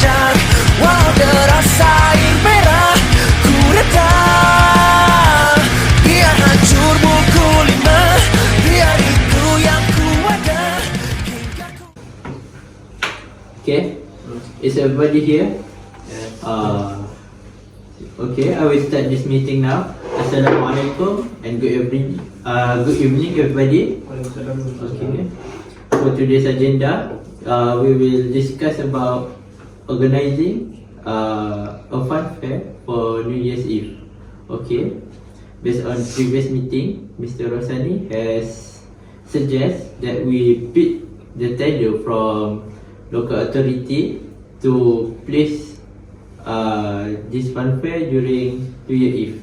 panjang, wow terasa merah. Ku redam, biar hancur buku 5, biar itu yang ku ada. Okay, is everybody here? Okay, I will start this meeting now. Assalamualaikum and good evening, everybody. Okay, for today's agenda, we will discuss about organizing a fun fair for New Year's Eve. Okay, based on previous meeting, Mr. Rosani has suggested that we pick the tender from local authority to place this fun fair during New Year Eve.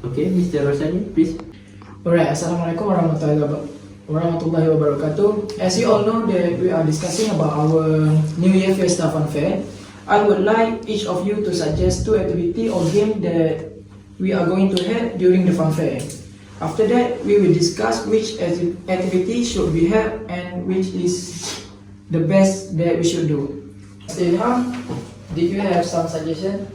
Okay, Mr. Rosani, please. Alright, Assalamualaikum warahmatullahi wabarakatuh. As you all know that we are discussing about our New Year Fiesta Fun Fair, I would like each of you to suggest 2 activity or game that we are going to have during the fun fair. After that, we will discuss which activity should be held and which is the best that we should do. Ilham, did you have some suggestion?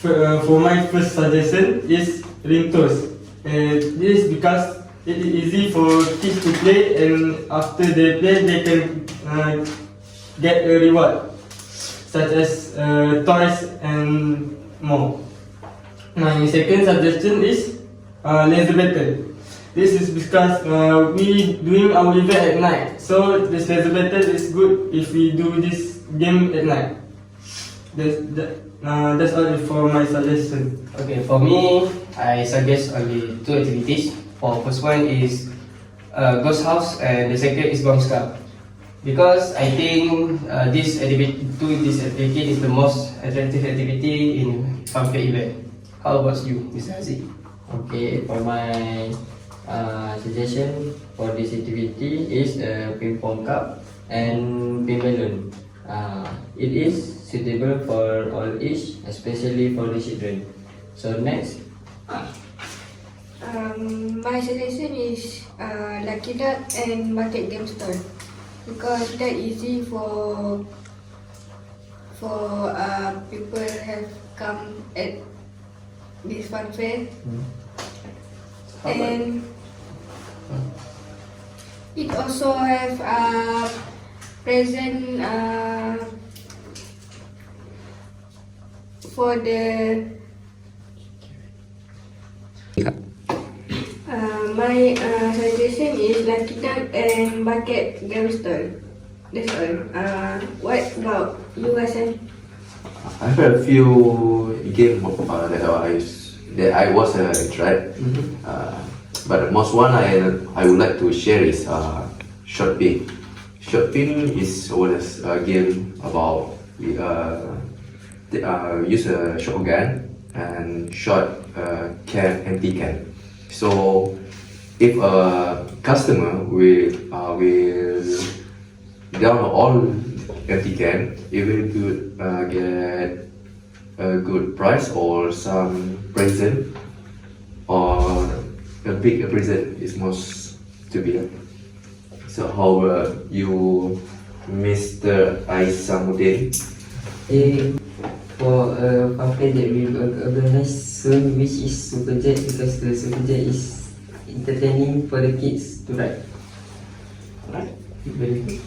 For my first suggestion is ring toss. This is because it is easy for kids to play, and after they play, they can get a reward, such as toys and more. My second suggestion is laser battle. This is because we doing our event at night, so this laser battle is good if we do this game at night. That's all for my suggestion. Okay, for me, I suggest only 2 activities. For first one is ghost house, and the second is bomb scar. Because I think this activity is the most attractive activity in funfair event. How about you, Mr. Haziq? Okay, for my suggestion for this activity is ping pong cup and ping balloon. It is suitable for all age, especially for the children. So next. My suggestion is Lucky Duck and Bucket Game Store, because that easy for people have come at this fun fair. And it also have present for the my suggestion is Lucky Duck and Bucket Game Store. That's all. What about you, Hassan? I have a few games that I was tried, but the most one I would like to share is short pin. Short pin is a game about use a shotgun and shot empty can. So if a customer will down all empty can, it will get a good price or some present, or a big present is most to be. So how you, Mr. Aisamuddin? For a fun fair that we will organize soon, which is Superjet, because the Superjet is entertaining for the kids to ride. Alright, very good.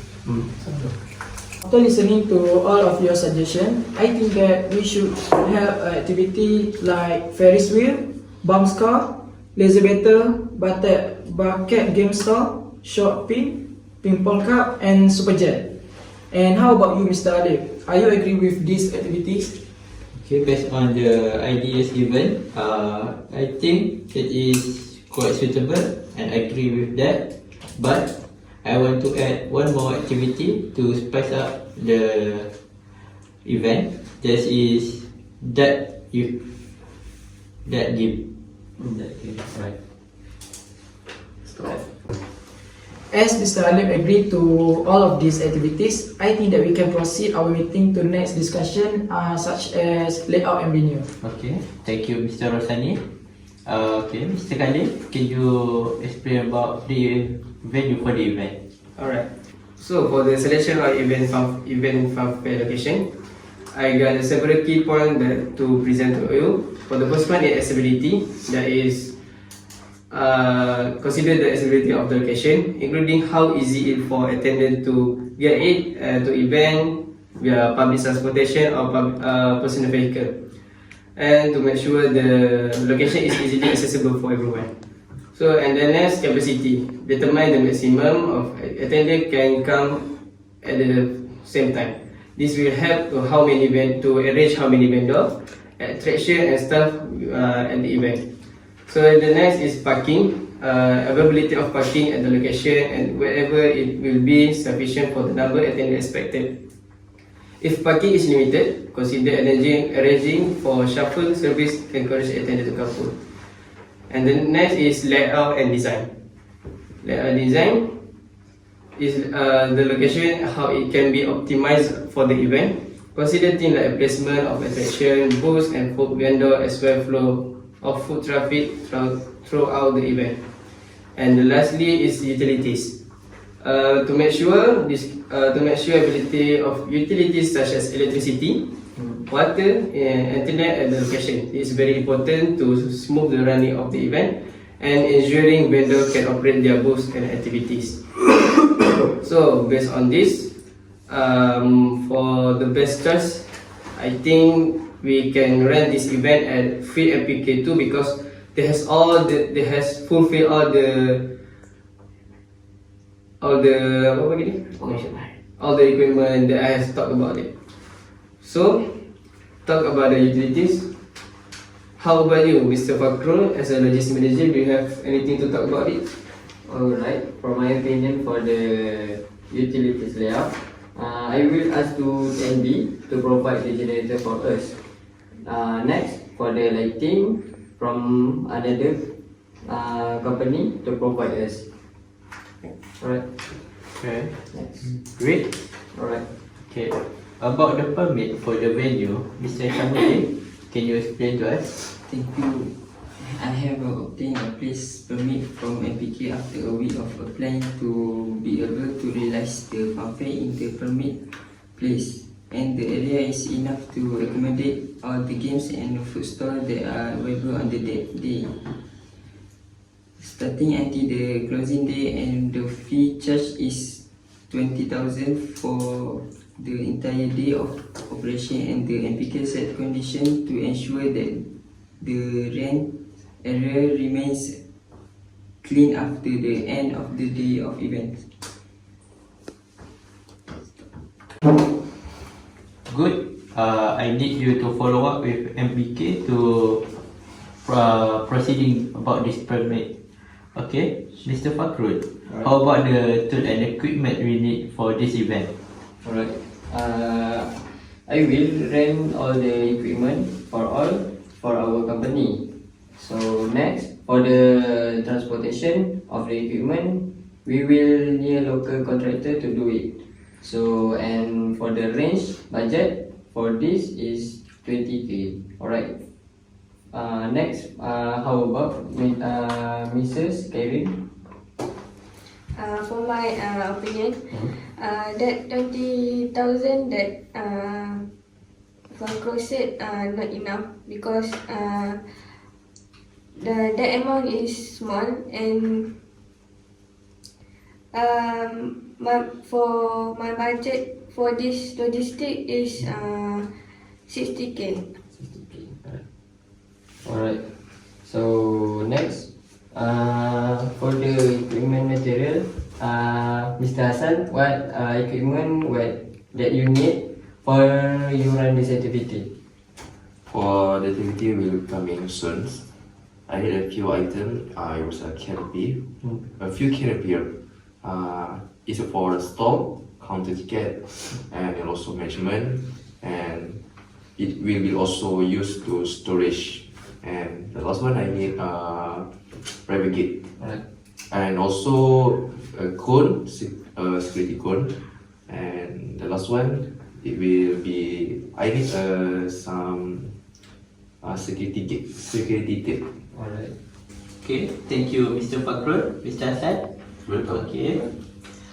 After listening to all of your suggestions, I think that we should have an activity like Ferris wheel, bounce car, laser battle, bucket game store, short pin, ping pong cup, and Superjet. And how about you, Mr. Alif? Are you agree with these activities? Okay, based on the ideas given, I think it is quite suitable and I agree with that. But I want to add one more activity to spice up the event. That is that game. Right. Stop. As Mr. Alif agreed to all of these activities, I think that we can proceed our meeting to next discussion, such as layout and venue. Okay, thank you, Mr. Rosani. Okay, Mr. Khalif, can you explain about the venue for the event? Alright. So for the selection of event funfair location, I got several key points that to present to you. For the first one is accessibility. That is consider the accessibility of the location, including how easy it for attendant to get it to event via public transportation or personal vehicle, and to make sure the location is easily accessible for everyone. So, and the next, capacity. Determine the maximum of attendant can come at the same time. This will help to arrange how many vendors, attraction and stuff at the event. So the next is parking. Availability of parking at the location and wherever it will be sufficient for the number attendant expected. If parking is limited, consider arranging for shuttle service to encourage attendant to carpool. And the next is layout and design. Layout design is the location, how it can be optimized for the event. Consider things like placement of attraction, booths and food vendor, as well flow of food traffic throughout the event. And lastly is utilities. To make sure ability of utilities such as electricity, water, and internet at the location. It is very important to smooth the running of the event and ensuring vendors can operate their booths and activities. So based on this, for the best choice, I think we can run this event at free MPK2 because they has fulfilled all the equipment that I have talked about it. So talk about the utilities. How about you, Mr. Fakrul, as a logistics manager? Do you have anything to talk about it? Alright, for my opinion for the utilities layout, I will ask to NB to provide the generator for us. Next, for the lighting from another company to provide us. Alright, Okay, next. great. Alright. Okay, about the permit for the venue, Mr. Shamudin, can you explain to us? Thank you. I have obtained a place permit from MPK after a week of applying to be able to realize the funfair in the permit place, and the area is enough to accommodate all the games and food stalls that are available on the day. Starting until the closing day, and the fee charge is 20,000 for the entire day of operation, and the MPK set condition to ensure that the rent area remains clean after the end of the day of event. Good. I need you to follow up with MPK to proceeding about this permit. Okay, Mr. Fakrul, how about the tool and equipment we need for this event? Alright. I will rent all the equipment for our company. So next, for the transportation of the equipment, we will need a local contractor to do it. So, and for the range budget for this is 20k. Alright. Next, how about Mrs. Kevin? For my opinion, that 20,000 that Franco said not enough because that amount is small, and for my budget for this logistic is 60k. 60k. Alright. So next, for the equipment material, Mr. Hassan, what equipment that you need for you run this activity? For the activity will coming soon. I need a few items. It was a canopy, a few canopy. It's for the stall, counter ticket, and also measurement, and it will be also used to storage. And the last one I need private gate, Alright. and also a cone, security cone, and the last one it will be I need some security tape. Alright. Okay, thank you, Mr. Fakrul. Mr. Hassan. Welcome. Okay.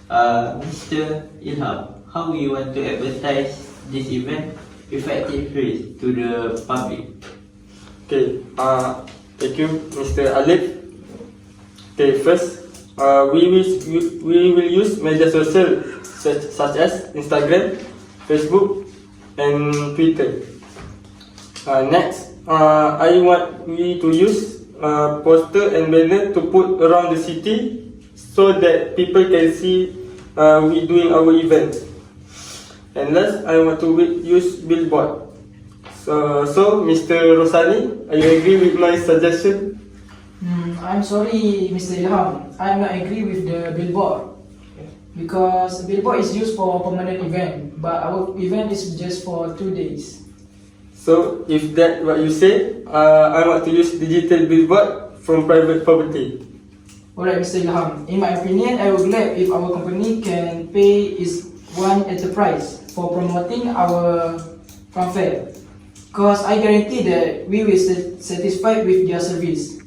Mr. Ilham, how you want to advertise this event? effective rates to the public? Okay, thank you, Mr. Alif. Okay, first, we will use media social such as Instagram, Facebook, and Twitter. Next, I want we to use poster and banner to put around the city so that people can see we doing our event. And last, I want to use billboard. So Mr. Rosani, are you agree with my suggestion? I'm sorry, Mr. Ilham. I'm not agree with the billboard because billboard is used for permanent event, but our event is just for 2 days. So if that what you say, I want to use digital billboard from private property. Alright, Mr. Ilham. In my opinion, I would glad if our company can pay is one enterprise for promoting our funfair, because I guarantee that we will satisfied with their service.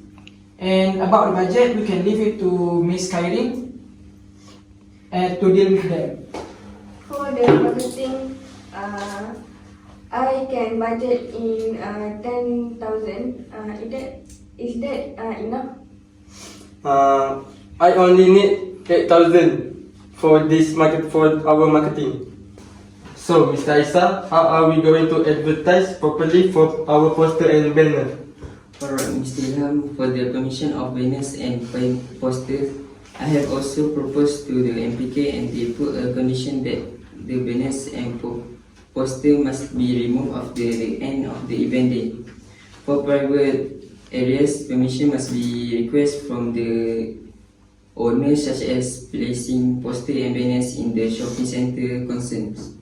And about the budget, we can leave it to Miss Kairin and to deal with them. For the marketing, I can budget in 10,000. Is that enough? I only need 8,000 for our marketing. So, Mr. Isa, how are we going to advertise properly for our poster and banner? Alright, Mr. Ilham, for the commission of banners and posters, I have also proposed to the MPK and they put a condition that the banners and poster must be removed after the end of the event day. For private areas, permission must be requested from the owners, such as placing poster and banners in the shopping center concerns.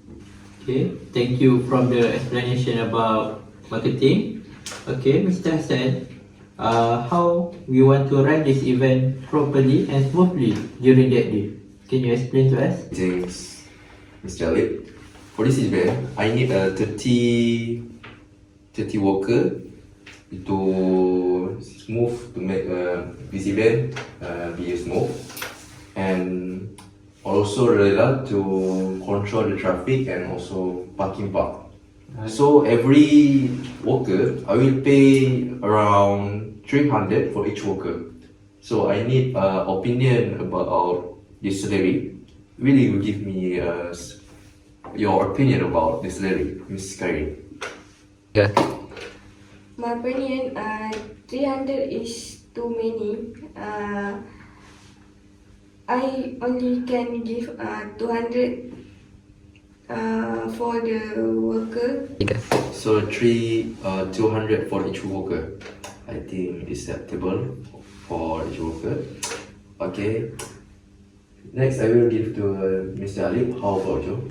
Okay, thank you from the explanation about marketing. Okay, Mr. Hassan, how we want to run this event properly and smoothly during that day? Can you explain to us? Thanks, Mr. Alip. For this event, I need a 30 worker to smooth to make this event be smooth, and also relate to control the traffic and also parking park. So every worker, I will pay around 300 for each worker. So I need opinion about this salary. Really, you give me your opinion about this salary, Ms. Kari. Yeah. My opinion, 300 is too many. I only can give 200 for the worker. So 200 for each worker. I think it's acceptable for each worker. Okay. Next, I will give to Mr. Ali. How about you?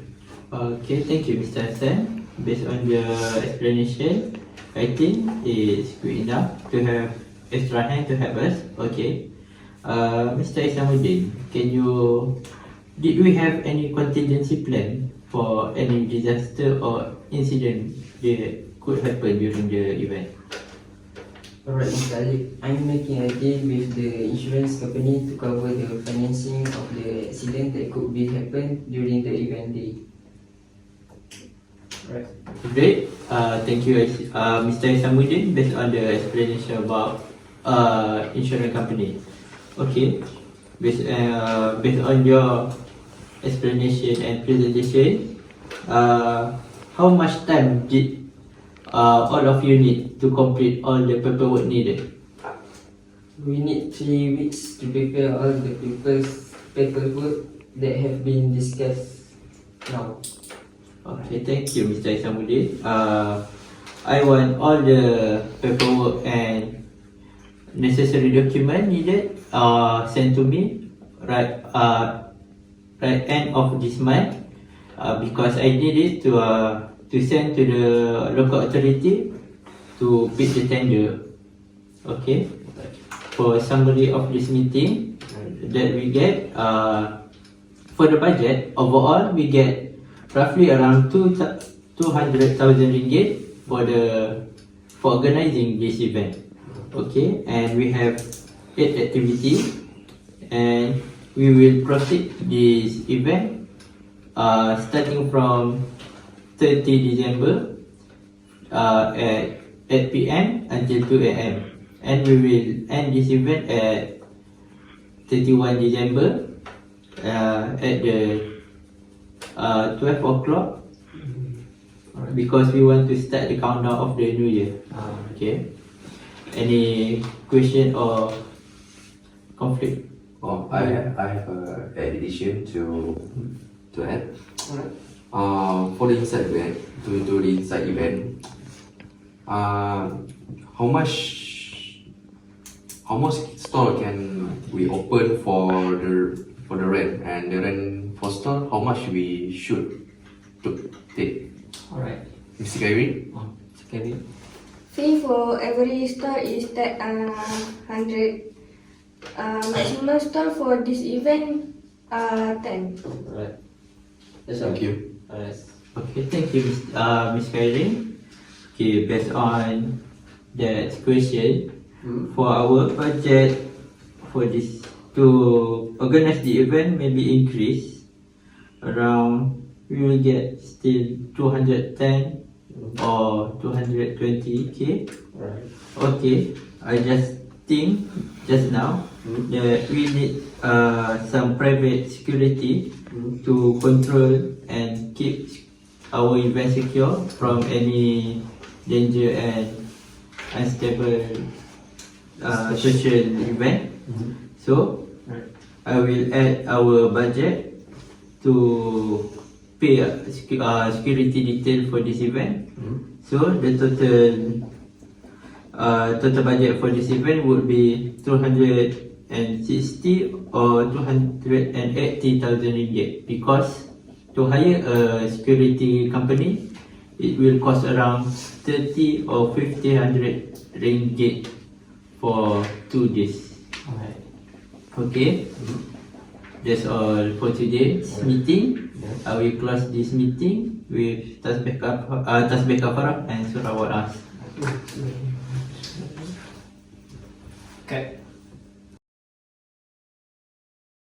Okay, thank you, Mr. Hassan. Based on your explanation, I think it's good enough to have extra hand to help us. Okay. Mr. Isamuddin, did we have any contingency plan for any disaster or incident that could happen during the event? Alright, Mr. Ali, I'm making a deal with the insurance company to cover the financing of the accident that could be happen during the event day. Right. Great. Thank you, Mr. Isamuddin, based on the explanation about insurance company. Okay. Based on your explanation and presentation, how much time did all of you need to complete all the paperwork needed? We need 3 weeks to prepare all the paperwork that have been discussed now. Okay, thank you, Mr. Isamuddin. I want all the paperwork and necessary document needed sent to me right end of this month, because I need it to send to the local authority to bid the tender. Okay. For summary of this meeting that we get, for the budget overall we get roughly around 200,000 ringgit for organizing this event. Okay, and we have 8 activities, and we will proceed this event starting from 30 December at 8 p.m. until 2 a.m. And we will end this event at 31 December at the 12 o'clock because we want to start the countdown of the new year. Okay. Any question or conflict? Oh, I have a addition to add. For the inside event, to the inside event, how much store can we open for the rent, and the rent for store, how much we should to take? Alright. Mr. Gary? Secondly. Fee for every store is that 100. Maximum store for this event 10. Alright. That's all. Thank you. Alright. Okay, thank you, Miss Kairin. Okay, based on that question, for our budget for this to organize the event maybe increase around, we will get still 210 or 220k. Alright. Okay, I just think just now that we need some private security to control and keep our event secure from any danger and unstable social event. So I will add our budget to pay security detail for this event. So the total budget for this event would be 260 or 280,000 ringgit, because to hire a security company it will cost around 30 or 50 ringgit for 2 days. Alright. Okay, that's all for today's meeting. I will close this meeting with tasbih kafarah and surah Waras. Okay.